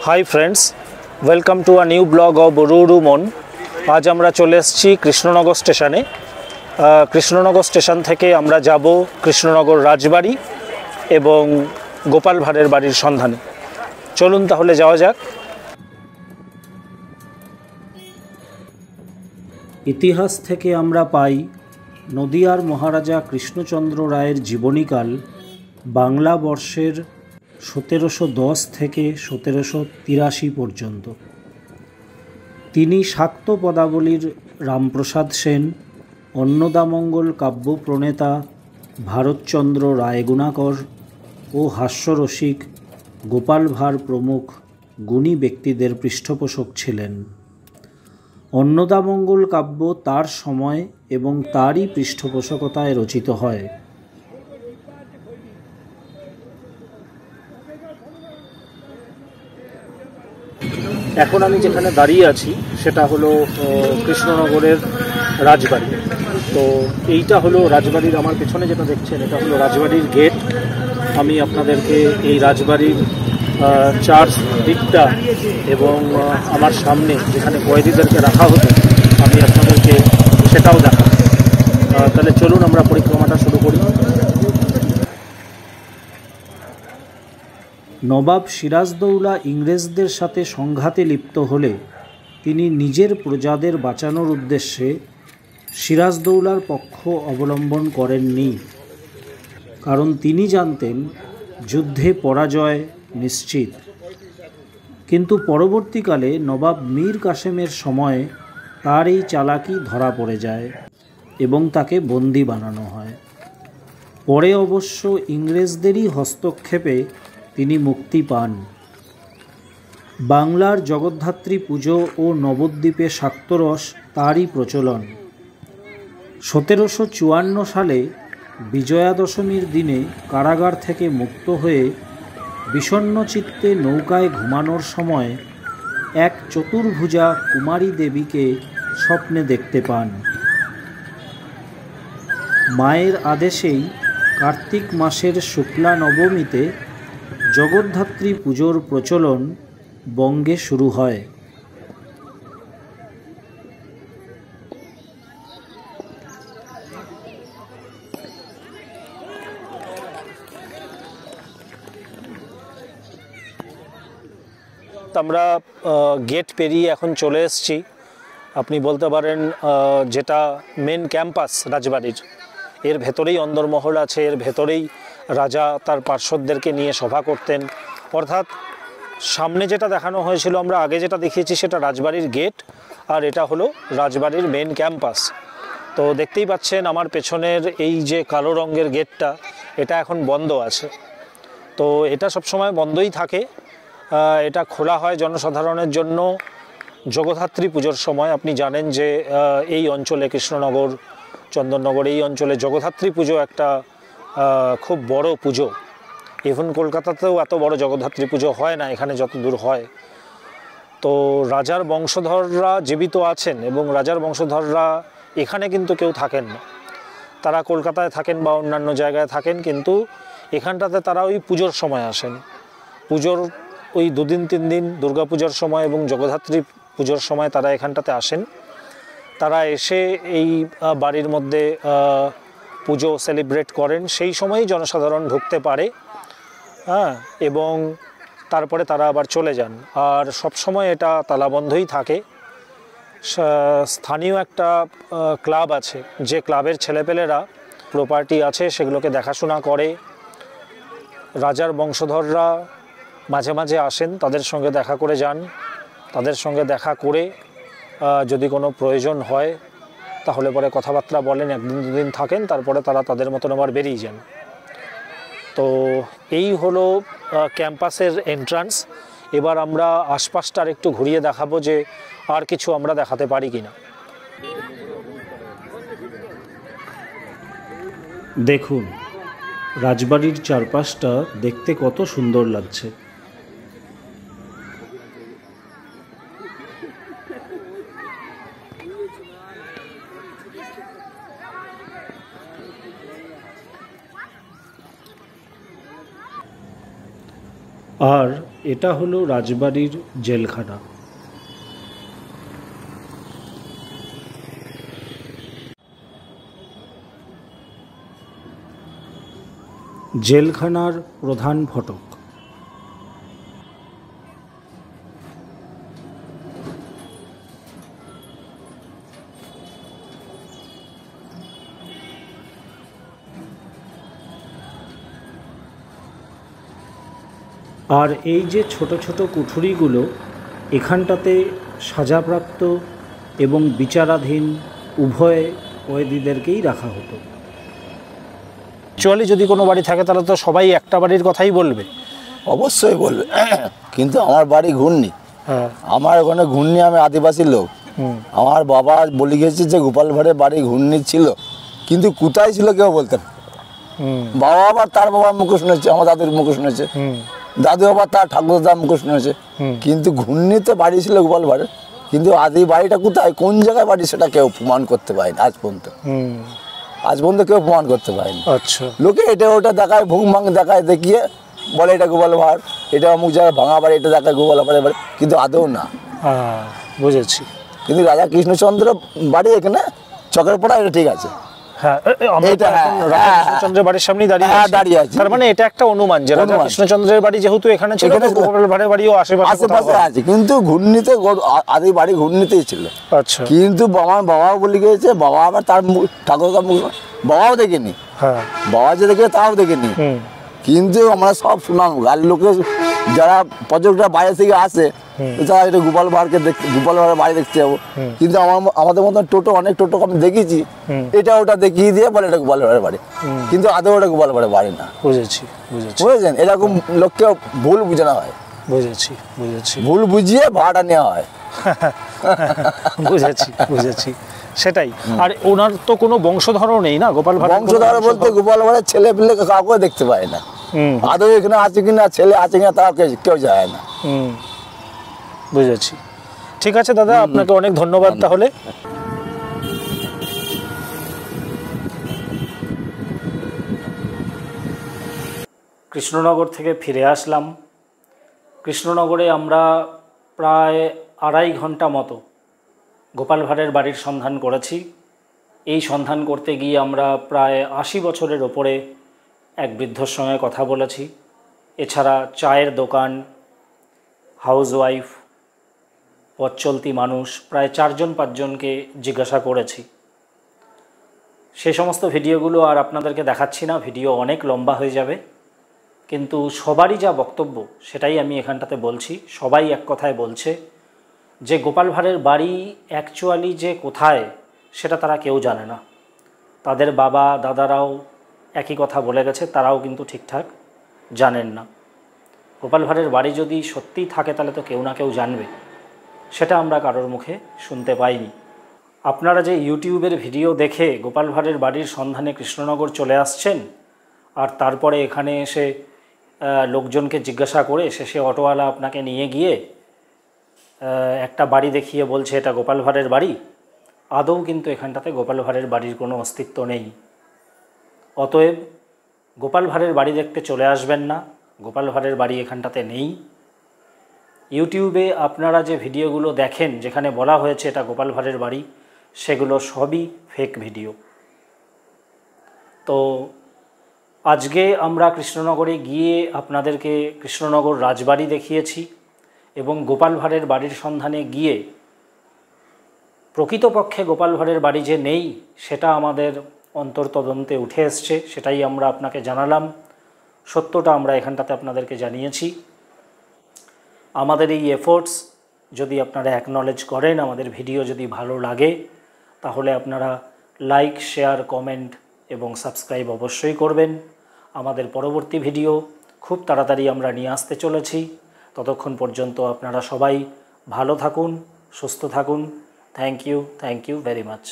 High friends, welcome to a new blog of रुरु मन। आज আমরা চলে এসেছি কৃষ্ণনগর স্টেশনে। কৃষ্ণনগর স্টেশন থেকে আমরা যাব কৃষ্ণনগর রাজবাড়ি এবং গোপাল ভাঁড়ের বাড়ির সন্ধানে। চলুন তাহলে যাওয়া যাক। ইতিহাস থেকে আমরা পাই নদিয়ার মহারাজা কৃষ্ণচন্দ্র রায়ের জীবনীকাল বাংলা বর্ষের 1710 থেকে 1783 পর্যন্ত। তিনি শাক্ত পদাবলীর রামপ্রসাদ সেন, অন্নদামঙ্গল কাব্য প্রণেতা ভারতচন্দ্র রায়গুণাকর ও হাস্যরসিক গোপাল ভাঁড় প্রমুখ গুণী ব্যক্তিদের পৃষ্ঠপোষক ছিলেন। অন্নদামঙ্গল কাব্য তার সময় এবং তারই পৃষ্ঠপোষকতায় রচিত হয়। এখন আমি যেখানে দাঁড়িয়ে আছি সেটা হলো কৃষ্ণনগরের রাজবাড়ি। তো এইটা হলো রাজবাড়ির, আমার পেছনে যেটা দেখছেন এটা হলো রাজবাড়ির গেট। আমি আপনাদেরকে এই রাজবাড়ির চার দিকটা এবং আমার সামনে যেখানে কয়েদিদেরকে রাখা হতো আমি আপনাদেরকে সেটাও দেখাবো। তাহলে চলুন আমরা পরিক্রমাটা শুরু করি। নবাব সিরাজদৌলা ইংরেজদের সাথে সংঘাতে লিপ্ত হলে তিনি নিজের প্রজাদের বাঁচানোর উদ্দেশ্যে সিরাজদৌলার পক্ষ অবলম্বন করেননি, কারণ তিনি জানতেন যুদ্ধে পরাজয় নিশ্চিত। কিন্তু পরবর্তীকালে নবাব মীর কাসেমের সময় তার এই চালাকি ধরা পড়ে যায় এবং তাকে বন্দী বানানো হয়। পরে অবশ্য ইংরেজদেরই হস্তক্ষেপে তিনি মুক্তি পান। বাংলার জগদ্ধাত্রী পুজো ও নবদ্বীপে শাক্তরস তারই প্রচলন। 1754 সালে বিজয়া দশমীর দিনে কারাগার থেকে মুক্ত হয়ে বিষণ্ণ চিত্তে নৌকায় ঘুমানোর সময় এক চতুর্ভুজা কুমারী দেবীকে স্বপ্নে দেখতে পান। মায়ের আদেশেই কার্তিক মাসের শুক্লা নবমীতে জগদ্ধাত্রী পুজোর প্রচলন বঙ্গে শুরু হয়। আমরা গেট পেরিয়ে এখন চলে এসেছি, আপনি বলতে পারেন যেটা মেন ক্যাম্পাস রাজবাড়ির। এর ভেতরেই অন্দরমহল আছে, এর ভেতরেই রাজা তার পার্শ্বদেরকে নিয়ে সভা করতেন। অর্থাৎ সামনে যেটা দেখানো হয়েছিল, আমরা আগে যেটা দেখিয়েছি সেটা রাজবাড়ির গেট, আর এটা হলো রাজবাড়ির মেন ক্যাম্পাস। তো দেখতেই পাচ্ছেন আমার পেছনের এই যে কালো রঙের গেটটা, এটা এখন বন্ধ আছে। তো এটা সবসময় বন্ধই থাকে। এটা খোলা হয় জনসাধারণের জন্য জগদ্ধাত্রী পুজোর সময়। আপনি জানেন যে এই অঞ্চলে কৃষ্ণনগর, চন্দননগর এই অঞ্চলে জগদ্ধাত্রী পুজো একটা খুব বড় পুজো। ইভেন কলকাতাতেও এত বড় জগদ্ধাত্রী পুজো হয় না, এখানে যত দূর হয়। তো রাজার বংশধররা জীবিত আছেন এবং রাজার বংশধররা এখানে কিন্তু কেউ থাকেন না। তারা কলকাতায় থাকেন বা অন্যান্য জায়গায় থাকেন, কিন্তু এখানটাতে তারা ওই পুজোর সময় আসেন। পুজোর ওই 2 দিন 3 দিন, দুর্গাপূজার সময় এবং জগদ্ধাত্রী পুজোর সময় তারা এখানটাতে আসেন। তারা এসে এই বাড়ির মধ্যে পুজো সেলিব্রেট করেন। সেই সময়ই জনসাধারণ ঢুকতে পারে, এবং তারপরে তারা আবার চলে যান। আর সব সময় এটা তালাবন্ধই থাকে। স্থানীয় একটা ক্লাব আছে, যে ক্লাবের ছেলেপেলেরা প্রপার্টি আছে সেগুলোকে দেখাশোনা করে। রাজার বংশধররা মাঝে মাঝে আসেন, তাদের সঙ্গে দেখা করে যান। তাদের সঙ্গে দেখা করে যদি কোনো প্রয়োজন হয় তাহলে পরে কথাবার্তা বলেন, 1 দিন 2 দিন থাকেন, তারপরে তারা তাদের মতন আবার বেরিয়ে যান। তো এই হলো ক্যাম্পাসের এন্ট্রান্স। এবার আমরা আশপাশটা একটু ঘুরিয়ে দেখাবো যে আর কিছু আমরা দেখাতে পারি কিনা। দেখুন রাজবাড়ির চারপাশটা দেখতে কত সুন্দর লাগছে। আর এটা হলো রাজবাড়ির জেলখানা। জেলখানার প্রধান ফটক। আর এই যে ছোট ছোট কুঠুরিগুলো, এখানটাতে সাজাপ্রাপ্ত এবং বিচারাধীন উভয় কয়েদিদেরকেই রাখা হতো। অ্যাকচুয়ালি যদি কোনো বাড়ি থাকে তাহলে তো সবাই একটা বাড়ির কথাই বলবে। অবশ্যই বলবে, কিন্তু আমার বাড়ি ঘূর্ণি। হ্যাঁ, আমার ওখানে ঘূর্ণি, আমি আদিবাসী লোক। আমার বাবা বলে গেছে যে গোপাল ভাঁড়ের বাড়ি ঘূর্ণি ছিল, কিন্তু কোথায় ছিল কেউ বলতে না। বাবা আবার তার বাবার মুখে শুনেছে, আমার দাদুর মুখে শুনেছে, দাদু আবার তার ঠাকুরদার মুখে শুনেছে, কিন্তু ঘূর্ণিতে বাড়ি ছিল গোপাল ভাঁড়ের। কিন্তু আদি বাড়িটা কোথায়, কোন জায়গায় বাড়ি, সেটা কেউ প্রমাণ করতে পারেনি আজ পর্যন্ত। আজ পর্যন্ত কেউ প্রমাণ করতে পারেনি। আচ্ছা, লোকে এটা ওটা দেখায়, ভুং ভাং দেখায়, দেখিয়ে বলে এটা গোপাল ভাঁড়, এটা অমুক জায়গায় ভাঙা বাড়ি, এটা দেখায় গোপাল ভাঁড়ের বাড়ি, কিন্তু আদৌ না। বুঝেছি। কিন্তু রাজা কৃষ্ণচন্দ্র বাড়ি এখানে চকের পড়া, এটা ঠিক আছে। হ্যাঁ, কৃষ্ণচন্দ্রের বাড়ির সামনেই দাঁড়িয়ে আছে। তার মানে এটা একটা অনুমান যে রাজা কৃষ্ণচন্দ্রের বাড়ি যেহেতু এখানে ছিল, গোপাল ভাঁড়ের বাড়িও আশেপাশে আছে। কিন্তু ঘূর্ণিতে আদি বাড়ি ঘূর্ণিতেই ছিল। আচ্ছা, কিন্তু আমার বাবাও বলে গিয়েছে, বাবা আবার তার ঠাকুরদার মুখ বাবাও দেখেনি। হ্যাঁ, বাবা যে দেখে তাও দেখেনি। কিন্তু আমরা সব শুনাম, গাড়ির লোকে যারা পর্যটকরা বাইরে থেকে আসে, তারা এটা গোপাল ভাঁড়কে গোপাল ভাঁড়ের বাড়ি দেখতে যাবো। কিন্তু আমাদের মতন টোটো, অনেক টোটো আমি দেখেছি, এটা ওটা দেখিয়ে দিয়ে বলে এটা গোপাল ভাঁড়ের বাড়ি, কিন্তু আদৌ ওটা গোপাল ভাঁড়ের বাড়ি না। বুঝেছেন? এরকম লোককে ভুল বুঝানো হয়। ভুল বুঝিয়ে ভাড়াটা নেওয়া হয়। বুঝেছি। সেটাই। আর ওনার তো কোনো বংশধরও নেই না গোপাল ভাঁড়? বংশধর বলতে গোপাল ভাঁড়ের ছেলে পেলে কাউকে দেখতে পায় না। আদৌ এখানে আছে কিনা, ছেলে আছে কিনা, তা কেউ যায় না। বুঝেছি। ঠিক আছে দাদা, আপনাকে অনেক ধন্যবাদ। তাহলে কৃষ্ণনগর থেকে ফিরে আসলাম। কৃষ্ণনগরে আমরা প্রায় 2.5 ঘন্টা মতো গোপাল ভাঁড়ের বাড়ির সন্ধান করেছি। এই সন্ধান করতে গিয়ে আমরা প্রায় 80 বছরের ওপরে এক বৃদ্ধর সঙ্গে কথা বলেছি। এছাড়া চায়ের দোকান, হাউসওয়াইফ, পথ চলতি মানুষ প্রায় 4-5 জনকে জিজ্ঞাসা করেছি। সেই সমস্ত ভিডিওগুলো আর আপনাদেরকে দেখাচ্ছি না, ভিডিও অনেক লম্বা হয়ে যাবে। কিন্তু সবারই যা বক্তব্য সেটাই আমি এখানটাতে বলছি। সবাই এক কথায় বলছে যে গোপাল ভাঁড়ের বাড়ি অ্যাকচুয়ালি যে কোথায় সেটা তারা কেউ জানে না। তাদের বাবা দাদারাও একই কথা বলে গেছে, তারাও কিন্তু ঠিকঠাক জানেন না। গোপাল ভাঁড়ের বাড়ি যদি সত্যিই থাকে তাহলে তো কেউ না কেউ জানবে, সেটা আমরা কারোর মুখে শুনতে পাইনি। আপনারা যে ইউটিউবের ভিডিও দেখে গোপাল ভাঁড়ের বাড়ির সন্ধানে কৃষ্ণনগর চলে আসছেন, আর তারপরে এখানে এসে লোকজনকে জিজ্ঞাসা করে শেষে অটোওয়ালা আপনাকে নিয়ে গিয়ে একটা বাড়ি দেখিয়ে বলছে এটা গোপাল ভাঁড়ের বাড়ি, আদৌ কিন্তু এখানটাতে গোপাল ভাঁড়ের বাড়ির কোনো অস্তিত্ব নেই। অতএব গোপাল ভাঁড়ের বাড়ি দেখতে চলে আসবেন না, গোপাল ভাঁড়ের বাড়ি এখানটাতে নেই। ইউটিউবে আপনারা যে ভিডিওগুলো দেখেন যেখানে বলা হয়েছে এটা গোপাল ভাঁড়ের বাড়ি, সেগুলো সবই ফেক ভিডিও। তো আজকে আমরা কৃষ্ণনগরে গিয়ে আপনাদেরকে কৃষ্ণনগর রাজবাড়ি দেখিয়েছি এবং গোপাল ভাঁড়ের বাড়ির সন্ধানে গিয়ে প্রকৃতপক্ষে গোপাল ভাঁড়ের বাড়ি যে নেই সেটা আমাদের অন্তর্তদন্তে উঠে এসছে, সেটাই আমরা আপনাকে জানালাম। সত্যটা আমরা এখানটাতে আপনাদেরকে জানিয়েছি। আমাদের এই এফোর্টস যদি আপনারা অ্যাকনলেজ করেন, আমাদের ভিডিও যদি ভালো লাগে, তাহলে আপনারা লাইক, শেয়ার, কমেন্ট এবং সাবস্ক্রাইব অবশ্যই করবেন। আমাদের পরবর্তী ভিডিও খুব তাড়াতাড়ি আমরা নিয়ে আসতে চলেছি। ততক্ষণ পর্যন্ত আপনারা সবাই ভালো থাকুন, সুস্থ থাকুন। Thank you very much.